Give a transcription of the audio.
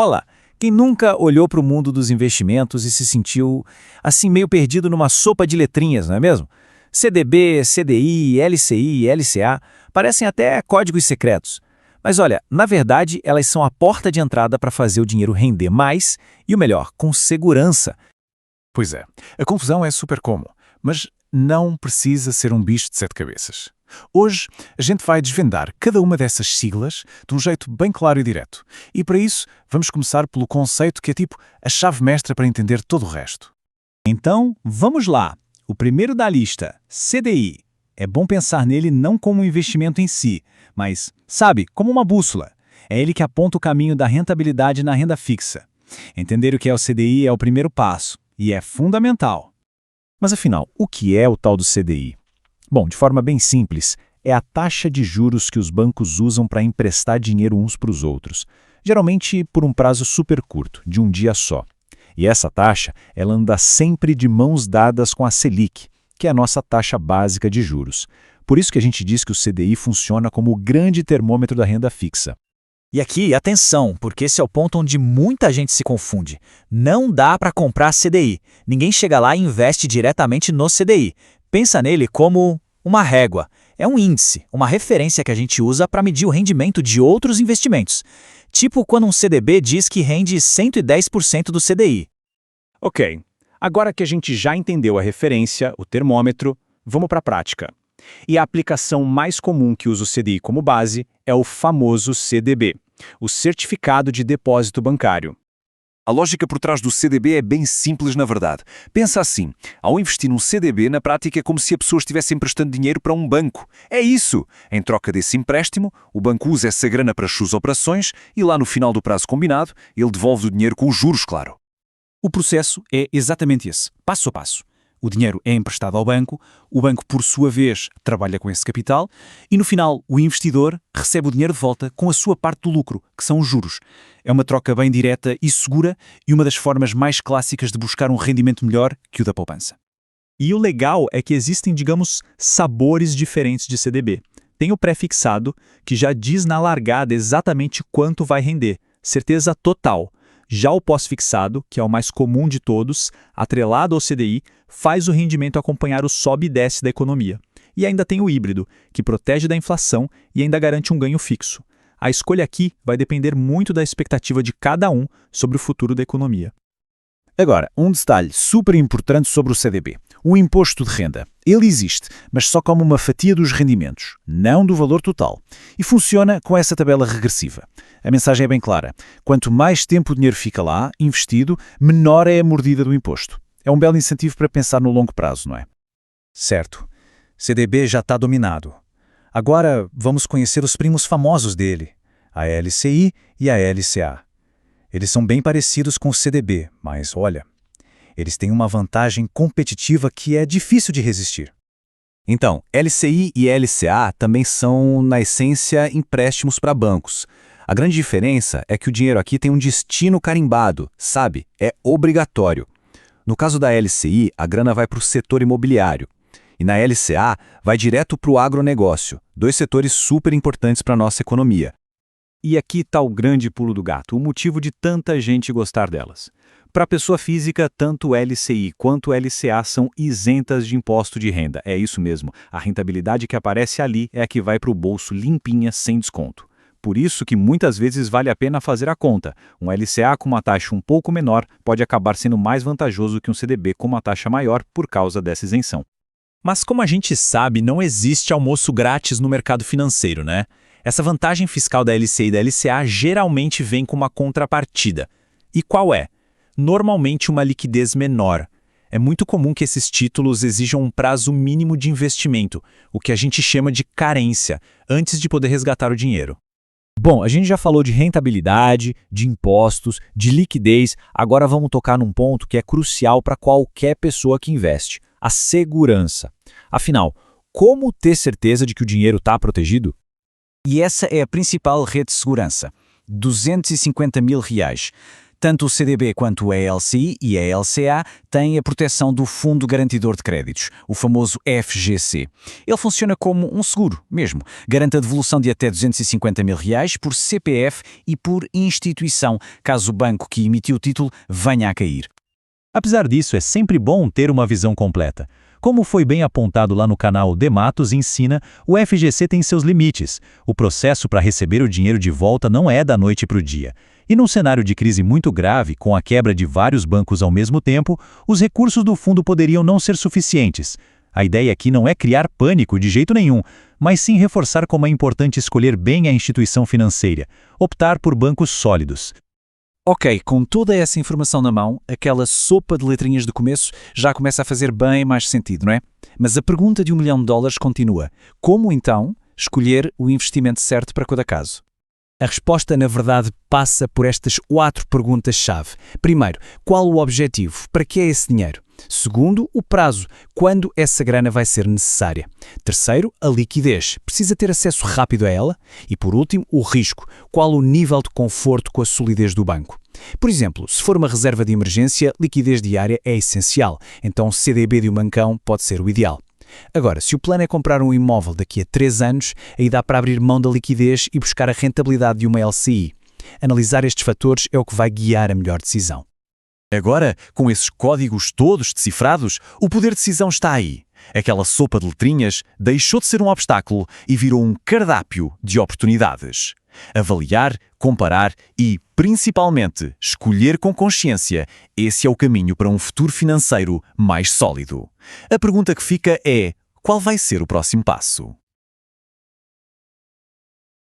Olá, quem nunca olhou para o mundo dos investimentos e se sentiu, assim, meio perdido numa sopa de letrinhas, não é mesmo? CDB, CDI, LCI, LCA, parecem até códigos secretos. Mas olha, na verdade, elas são a porta de entrada para fazer o dinheiro render mais e, o melhor, com segurança. Pois é, a confusão é super comum, mas não precisa ser um bicho de sete cabeças. Hoje, a gente vai desvendar cada uma dessas siglas de um jeito bem claro e direto. E para isso, vamos começar pelo conceito que é tipo a chave mestra para entender todo o resto. Então, vamos lá. O primeiro da lista, CDI. É bom pensar nele não como um investimento em si, mas, sabe, como uma bússola. É ele que aponta o caminho da rentabilidade na renda fixa. Entender o que é o CDI é o primeiro passo, e é fundamental. Mas afinal, o que é o tal do CDI? Bom, de forma bem simples, é a taxa de juros que os bancos usam para emprestar dinheiro uns para os outros, geralmente por um prazo super curto, de um dia só. E essa taxa, ela anda sempre de mãos dadas com a Selic, que é a nossa taxa básica de juros. Por isso que a gente diz que o CDI funciona como o grande termômetro da renda fixa. E aqui, atenção, porque esse é o ponto onde muita gente se confunde. Não dá para comprar CDI. Ninguém chega lá e investe diretamente no CDI. Pensa nele como uma régua. É um índice, uma referência que a gente usa para medir o rendimento de outros investimentos. Tipo quando um CDB diz que rende 110% do CDI. Ok, agora que a gente já entendeu a referência, o termômetro, vamos para a prática. E a aplicação mais comum que usa o CDI como base é o famoso CDB, o Certificado de Depósito Bancário. A lógica por trás do CDB é bem simples, na verdade. Pensa assim, ao investir num CDB, na prática é como se a pessoa estivesse emprestando dinheiro para um banco. É isso! Em troca desse empréstimo, o banco usa essa grana para as suas operações e lá no final do prazo combinado, ele devolve o dinheiro com os juros, claro. O processo é exatamente esse, passo a passo. O dinheiro é emprestado ao banco, o banco, por sua vez, trabalha com esse capital e, no final, o investidor recebe o dinheiro de volta com a sua parte do lucro, que são os juros. É uma troca bem direta e segura e uma das formas mais clássicas de buscar um rendimento melhor que o da poupança. E o legal é que existem, digamos, sabores diferentes de CDB. Tem o pré-fixado, que já diz na largada exatamente quanto vai render, certeza total. Já o pós-fixado, que é o mais comum de todos, atrelado ao CDI, faz o rendimento acompanhar o sobe e desce da economia. E ainda tem o híbrido, que protege da inflação e ainda garante um ganho fixo. A escolha aqui vai depender muito da expectativa de cada um sobre o futuro da economia. Agora, um detalhe super importante sobre o CDB. O imposto de renda. Ele existe, mas só como uma fatia dos rendimentos, não do valor total. E funciona com essa tabela regressiva. A mensagem é bem clara. Quanto mais tempo o dinheiro fica lá, investido, menor é a mordida do imposto. É um belo incentivo para pensar no longo prazo, não é? Certo. CDB já está dominado. Agora vamos conhecer os primos famosos dele, a LCI e a LCA. Eles são bem parecidos com o CDB, mas olha, eles têm uma vantagem competitiva que é difícil de resistir. Então, LCI e LCA também são, na essência, empréstimos para bancos. A grande diferença é que o dinheiro aqui tem um destino carimbado, sabe? É obrigatório. No caso da LCI, a grana vai para o setor imobiliário. E na LCA, vai direto para o agronegócio, dois setores super importantes para a nossa economia. E aqui está o grande pulo do gato, o motivo de tanta gente gostar delas. Para a pessoa física, tanto o LCI quanto o LCA são isentas de imposto de renda. É isso mesmo, a rentabilidade que aparece ali é a que vai para o bolso limpinha, sem desconto. Por isso que muitas vezes vale a pena fazer a conta. Um LCA com uma taxa um pouco menor pode acabar sendo mais vantajoso que um CDB com uma taxa maior por causa dessa isenção. Mas como a gente sabe, não existe almoço grátis no mercado financeiro, né? Essa vantagem fiscal da LCI e da LCA geralmente vem com uma contrapartida. E qual é? Normalmente uma liquidez menor. É muito comum que esses títulos exijam um prazo mínimo de investimento, o que a gente chama de carência, antes de poder resgatar o dinheiro. Bom, a gente já falou de rentabilidade, de impostos, de liquidez, agora vamos tocar num ponto que é crucial para qualquer pessoa que investe, a segurança. Afinal, como ter certeza de que o dinheiro está protegido? E essa é a principal rede de segurança, R$ 250 mil. Tanto o CDB quanto a LCI e a LCA têm a proteção do Fundo Garantidor de Créditos, o famoso FGC. Ele funciona como um seguro mesmo. Garante a devolução de até R$250 mil por CPF e por instituição, caso o banco que emitiu o título venha a cair. Apesar disso, é sempre bom ter uma visão completa. Como foi bem apontado lá no canal De Matos Ensina, o FGC tem seus limites. O processo para receber o dinheiro de volta não é da noite para o dia. E num cenário de crise muito grave, com a quebra de vários bancos ao mesmo tempo, os recursos do fundo poderiam não ser suficientes. A ideia aqui não é criar pânico de jeito nenhum, mas sim reforçar como é importante escolher bem a instituição financeira, optar por bancos sólidos. Ok, com toda essa informação na mão, aquela sopa de letrinhas do começo já começa a fazer bem mais sentido, não é? Mas a pergunta de $1 milhão continua. Como, então, escolher o investimento certo para cada caso? A resposta, na verdade, passa por estas 4 perguntas-chave. Primeiro, qual o objetivo? Para que é esse dinheiro? Segundo, o prazo. Quando essa grana vai ser necessária? Terceiro, a liquidez. Precisa ter acesso rápido a ela? E por último, o risco. Qual o nível de conforto com a solidez do banco? Por exemplo, se for uma reserva de emergência, liquidez diária é essencial. Então, CDB de um bancão pode ser o ideal. Agora, se o plano é comprar um imóvel daqui a 3 anos, aí dá para abrir mão da liquidez e buscar a rentabilidade de uma LCI. Analisar estes fatores é o que vai guiar a melhor decisão. Agora, com esses códigos todos decifrados, o poder de decisão está aí. Aquela sopa de letrinhas deixou de ser um obstáculo e virou um cardápio de oportunidades. Avaliar, comparar e, principalmente, escolher com consciência, esse é o caminho para um futuro financeiro mais sólido. A pergunta que fica é: qual vai ser o próximo passo?